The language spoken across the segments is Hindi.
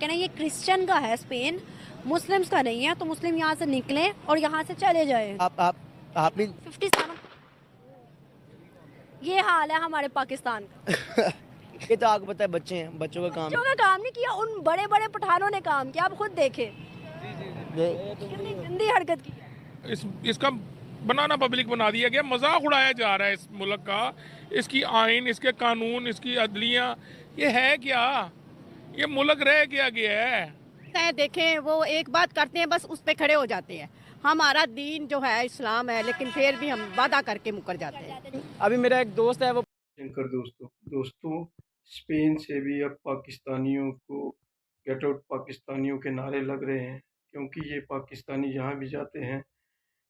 कहना ये क्रिश्चियन का है स्पेन, मुस्लिम्स का नहीं है, तो मुस्लिम यहाँ से निकलें और यहाँ से चले जाएं। आप भी 57 ये हाल है हमारे पाकिस्तान का। ये तो आपको पता है, बच्चे हैं, बच्चों का काम बच्चों का काम नहीं किया, उन बड़े बड़े पठानों ने काम किया। आप खुद देखें है। कितनी गंदी हरकत की है। इसका बनाना पब्लिक बना दिया गया, मजाक उड़ाया जा रहा है इस मुल्क का, इसकी आइन, इसके कानून, इसकी अदलियाँ। ये है क्या? ये मुल्क रह क्या गया है? देखें, वो एक बात करते हैं, बस उस पे खड़े हो जाते हैं। हमारा दीन जो है इस्लाम है, लेकिन फिर भी हम वादा करके मुकर जाते हैं। अभी मेरा एक दोस्त है, वो शंकर दोस्तों स्पेन से भी अब पाकिस्तानियों को गेट आउट पाकिस्तानियों के नारे लग रहे हैं, क्योंकि ये पाकिस्तानी जहाँ भी जाते हैं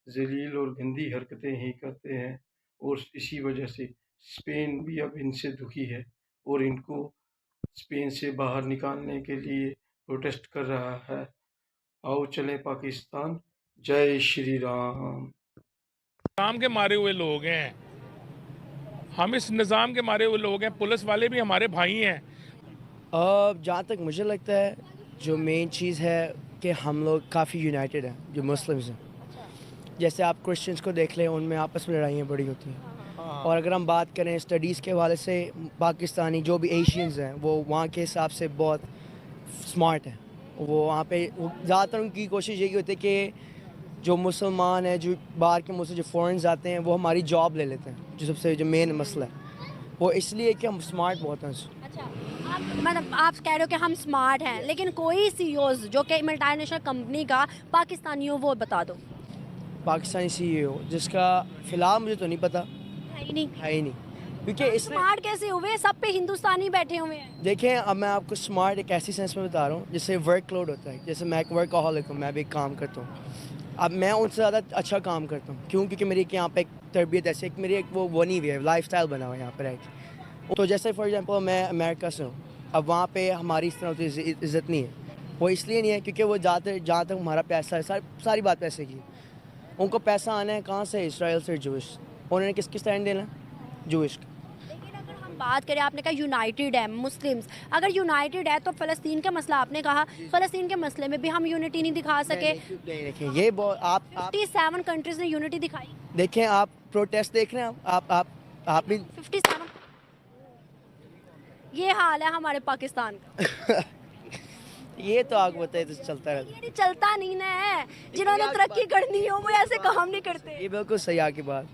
जलील और गंदी हरकतें ही करते हैं, और इसी वजह से स्पेन भी अब इनसे दुखी है और इनको स्पेन से बाहर निकालने के लिए प्रोटेस्ट कर रहा है। आओ चलें पाकिस्तान, जय श्री राम। निज़ाम के मारे हुए लोग हैं हम, इस निज़ाम के मारे हुए लोग हैं। पुलिस वाले भी हमारे भाई हैं। जहाँ तक मुझे लगता है, जो मेन चीज़ है कि हम लोग काफ़ी यूनाइटेड हैं, जो मुस्लिम्स हैं। जैसे आप क्रिश्चियंस को देख लें, उनमें आपस में लड़ाइयाँ बड़ी होती हैं। और अगर हम बात करें स्टडीज़ के हवाले से, पाकिस्तानी जो भी एशियंस हैं वो वहाँ के हिसाब से बहुत स्मार्ट हैं। वो वहाँ पे ज़्यादातर उनकी कोशिश यही होती है कि जो मुसलमान हैं, जो बाहर के मुल्क से जो फॉरेन आते हैं, वो हमारी जॉब ले लेते हैं। जो सबसे जो मेन मसला है वो इसलिए कि हम स्मार्ट बहुत हैं। अच्छा, मतलब आप कह रहे हो कि हम स्मार्ट हैं, लेकिन कोई सीईओज जो कि मल्टीनेशनल कंपनी का पाकिस्तानी हो वो बता दो। पाकिस्तानी CEO जिसका फ़िलहाल मुझे तो नहीं पता, है ही नहीं। है ही नहीं, क्योंकि इसमें स्मार्ट कैसे हुए? सब पे हिंदुस्तानी बैठे हुए हैं। देखें, अब मैं आपको स्मार्ट एक ऐसी सेंस में बता रहा हूँ जिससे वर्कलोड होता है। जैसे मैं एक वर्कaholic हूँ, मैं भी एक काम करता हूँ। अब मैं उनसे ज़्यादा अच्छा काम करता हूँ, क्यों? क्योंकि मेरी यहाँ पे एक तरबियत ऐसी, एक मेरी एक वो बनी हुई है, लाइफस्टाइल बना हुआ है यहाँ पर रह के। तो जैसे फॉर एग्जांपल मैं अमेरिका से हूँ, अब वहाँ पे हमारी इस तरह की इज़्ज़त नहीं है। वो इसलिए नहीं है क्योंकि वो जहाँ तक हमारा पैसा है, सारी बात पैसे की। उनको पैसा आना है कहाँ से? इसराइल से, जूश। उन्होंने किस स्टैंड देना? जूश का। लेकिन अगर हम बात करें, आपने कहा यूनाइटेड है मुस्लिम्स, अगर यूनाइटेड है तो फ़लस्तीन का मसला आपने कहा, फ़लस्तीन के मसले में भी हम यूनिटी नहीं दिखा सके। नहीं देखें, ये बहुत आप 57 कंट्रीज ने यूनिटी दिखाई। देखें, आप प्रोटेस्ट देख रहे हैं, आप भी 57 ये हाल है हमारे पाकिस्तान का। ये तो आपको बताइए तो चलता रहता है। ये चलता नहीं ना है, जिन्होंने तरक्की करनी हो वो ऐसे काम नहीं करते। ये बिल्कुल सही आपकी बात।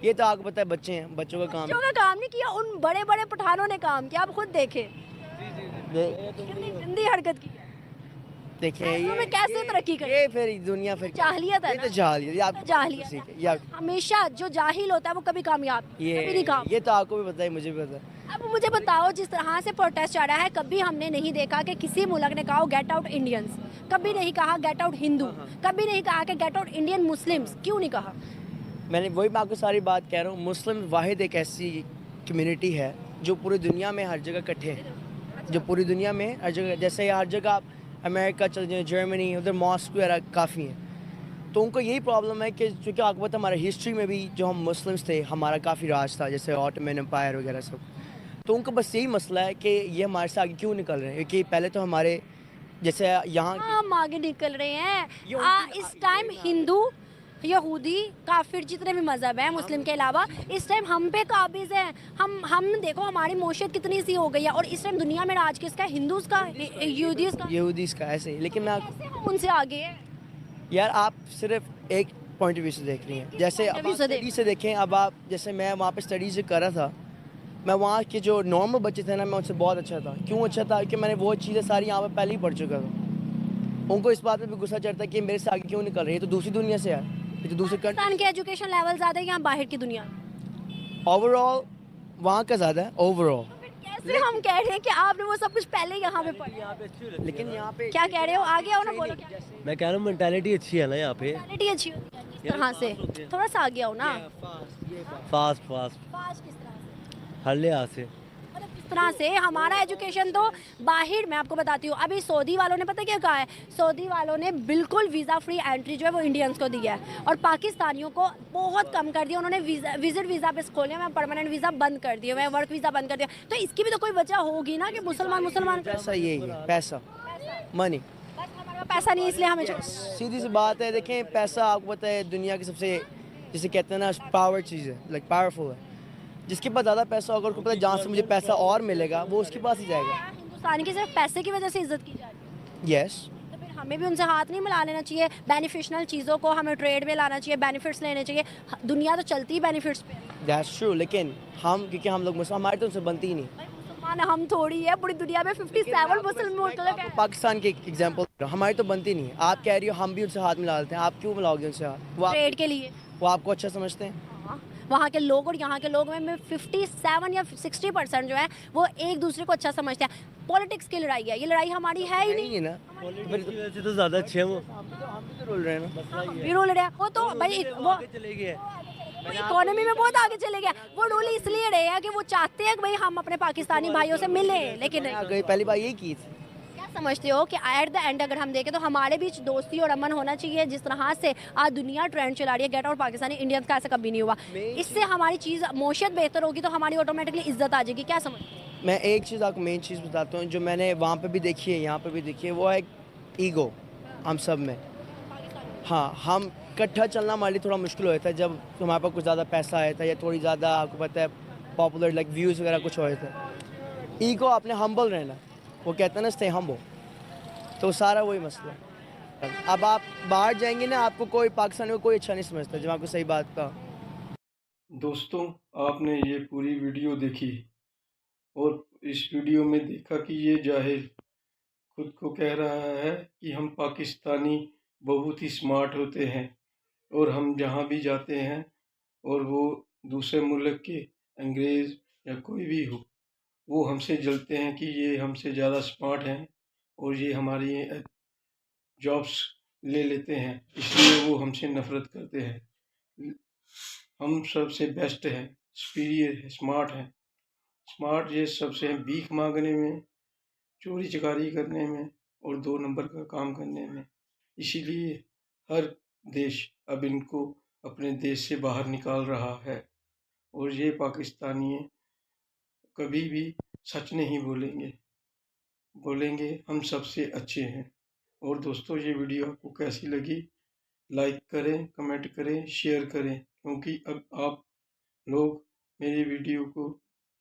ये तो आपको पता है, बच्चे हैं, बच्चों का काम बच्चों का काम नहीं किया, उन बड़े बड़े पठानों ने काम किया। आप खुद देखें कितनी गंदी हरकत की है। देखिए ऐसों में कैसे तरक्की करें? ये फिर दुनिया फिर जाहिलियत है ये ना? तो जाहिलियत, आप जाहिलियत ठीक है। है, ये हमेशा जो जाहिल होता है वो कभी कामयाब कभी नहीं काम। ये तो आपको भी पता है, मुझे भी पता है। अब मुझे बताओ, जिस तरह से प्रोटेस्ट चल रहा है, कभी हमने नहीं देखा कि किसी मुल्क ने कहा गेट आउट इंडियंस, कभी नहीं कहा गेट आउट हिंदू, कभी नहीं कहा कि गेट आउट इंडियन मुस्लिम्स। क्यों नहीं कहा? मैंने वही मैं आपको सारी बात कह रहा हूँ। मुस्लिम वाहिद एक ऐसी कम्युनिटी है जो पूरी दुनिया में हर जगह इकट्ठे हैं, जो पूरी दुनिया में हर जगह, जैसे हर जगह आप अमेरिका चल जाए, जर्मनी, उधर मॉस्क वगैरह काफ़ी हैं। तो उनको यही प्रॉब्लम है कि चूँकि आपको पता है, हमारे हिस्ट्री में भी जो हम मुस्लिम्स थे, हमारा काफ़ी राज था, जैसे ऑटोमन एम्पायर वगैरह सब। तो उनको बस यही मसला है कि ये हमारे से आगे क्यों निकल रहे हैं, क्योंकि पहले तो हमारे जैसे यहाँ हम आगे निकल रहे हैं। इस टाइम हिंदू, यहूदी, काफिर, जितने भी मजहब हैं मुस्लिम के अलावा, इस टाइम हम पे काबिज हैं। हम देखो हमारी मोशियत कितनी सी हो गई है, और इस टाइम दुनिया में राज किसका है? हिंदूज का, यहूदीस का ऐसे ही। लेकिन मैं कैसे हम उनसे आगे हैं? यार, आप सिर्फ एक पॉइंट ऑफ व्यू से देख रही हैं। जैसे अब स्टडी से देखें, अब आप जैसे मैं वहाँ पे स्टडीज कर रहा था, मैं वहाँ के जो नॉर्मल बच्चे थे ना, मैं उनसे बहुत अच्छा था। क्यों अच्छा था? क्योंकि मैंने वो चीज़ें सारी यहाँ पे पहले ही पढ़ चुका था। उनको इस बात पे भी गुस्सा चढ़ता है कि मेरे से आगे क्यों निकल रही है, तो दूसरी दुनिया से है, ये तो दूसरे पाकिस्तान के एजुकेशन लेवल ज़्यादा है या बाहर की दुनिया? ओवरऑल वहाँ का ज़्यादा है ओवरऑल। कैसे हम कह रहे हैं कि आपने वो सब कुछ पहले यहाँ पे पढ़ा? लेकिन यहाँ पे क्या कह रहे हो? आगे आओ ना, बोलो क्या मैं कह रहा हूँ मेंटालिटी अच्छी है ना यहाँ पे। क्वालिटी अच्छी होती है किस तरह से? थोड़ा सा आगे आओ ना। फास्ट पास किस तरह से? हर लिहाज से। मतलब किस तरह से? हमारा एजुकेशन तो बाहर, मैं आपको बताती हूँ, अभी सऊदी वालों ने पता क्या कहा है? सऊदी वालों ने बिल्कुल वीज़ा फ्री एंट्री जो है वो इंडियंस को दी है, और पाकिस्तानियों को बहुत कम कर दिया। उन्होंने विजिट वीज़ा पे खोले हुए, परमानेंट वीज़ा बंद कर दिए हुए, वर्क वीज़ा बंद कर दिया। तो इसकी भी तो कोई वजह होगी ना कि मुसलमान पैसा, यही है पैसा। मनी। बस हमारे पास पैसा नहीं है इसलिए हमें चाहिए। सीधी सी बात है, देखें पैसा आपको पता है दुनिया की सबसे, जिसे कहते हैं ना, पावर चीज़ है, लाइक पावरफुल है। जिसके पास ज़्यादा पैसा होगा, उसको पता है जहाँ से मुझे पैसा और मिलेगा वो उसके पास ही जाएगा। हिंदुस्तान की सिर्फ पैसे की वजह से इज्जत की जा रही है, यस, तो फिर हमें भी उनसे हाथ नहीं मिला लेना चाहिए। बेनिफिशियल चीज़ों को हमें ट्रेड में लाना चाहिए, बेनिफिट्स लेने चाहिए। दुनिया तो चलती ही बेनिफिट्स पे है। दैट्स ट्रू, लेकिन हम, क्योंकि हम लोग मुसलमान, हमारी तो उनसे बनती ही नहीं। भाई मुसलमान हम थोड़ी है, पूरी दुनिया में 57 मुस्लिम मुल्क है। पाकिस्तान के एग्जांपल, हमारी तो बनती नहीं है। आप कह रही हो हम भी उनसे हाथ मिला लेते हैं, आप क्यों मिलाओगे उनसे हाथ? ट्रेड के लिए वो आपको अच्छा समझते हैं? हाँ, वहाँ के लोग और यहाँ के लोग में 57 या 60% जो है वो एक दूसरे को अच्छा समझते हैं। पॉलिटिक्स की लड़ाई है, ये लड़ाई हमारी है ही नहीं नहीं। है ना, फिर की वजह से तो ज़्यादा अच्छे हैं वो। हम भी तो रोल रहे हैं ना। भी रूल रहे हैं वो तो भाई, वो आगे चले गए। इकोनॉमी में बहुत आगे चले गए। वो रूल इसलिए रहे हैं कि वो चाहते हैं कि भाई हम अपने पाकिस्तानी भाइयों से मिलें, लेकिन गई पहली बार यही की थी। क्या समझते हो कि एट द एंड अगर हम देखें तो हमारे बीच दोस्ती और अमन होना चाहिए। जिस तरह से आज दुनिया ट्रेंड चला रही है गेट आउट पाकिस्तानी, इंडियंस का ऐसा कभी नहीं हुआ। इससे हमारी चीज़ मोशियत बेहतर होगी तो हमारी ऑटोमेटिकली इज्जत आ जाएगी। क्या समझते हो? मैं एक चीज़ आपको मेन चीज़ बताता हूँ, जो मैंने वहाँ पे भी देखी है, यहाँ पे भी देखी है, वो है ईगो हम सब में। हाँ, हम इकट्ठा चलना हमारे लिए थोड़ा मुश्किल होता है जब हमारे पास कुछ ज़्यादा पैसा आया था या थोड़ी ज़्यादा आपको पता है पॉपुलर लाइक व्यूज़ वगैरह कुछ हो था। ईगो, आपने हम्बल रहना, वो कहते हैं ना स्टे हम्बल, तो सारा वही मसला है। अब आप बाहर जाएंगे ना, आपको कोई पाकिस्तान में कोई अच्छा नहीं समझता, जब आपको सही बात का। दोस्तों, आपने ये पूरी वीडियो देखी और इस वीडियो में देखा कि ये जाहिल खुद को कह रहा है कि हम पाकिस्तानी बहुत ही स्मार्ट होते हैं और हम जहाँ भी जाते हैं और वो दूसरे मुल्क के अंग्रेज़ या कोई भी हो, वो हमसे जलते हैं कि ये हमसे ज़्यादा स्मार्ट हैं और ये हमारी जॉब्स ले लेते हैं, इसलिए वो हमसे नफ़रत करते हैं। हम सबसे बेस्ट हैं, सुपीरियर है, स्मार्ट हैं। स्मार्ट ये सबसे हैं भीख मांगने में, चोरी चकारी करने में और 2 नंबर का काम करने में। इसीलिए हर देश अब इनको अपने देश से बाहर निकाल रहा है और ये पाकिस्तानी कभी भी सच नहीं बोलेंगे, बोलेंगे हम सबसे अच्छे हैं। और दोस्तों, ये वीडियो आपको कैसी लगी? लाइक करें, कमेंट करें, शेयर करें, क्योंकि अब आप लोग मेरी वीडियो को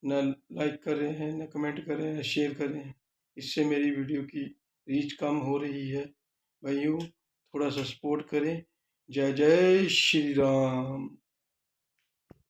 न लाइक कर रहे हैं, न कमेंट कर रहे हैं, न शेयर कर रहे हैं। इससे मेरी वीडियो की रीच कम हो रही है। भाइयों, थोड़ा सा सपोर्ट करें। जय जय श्री राम।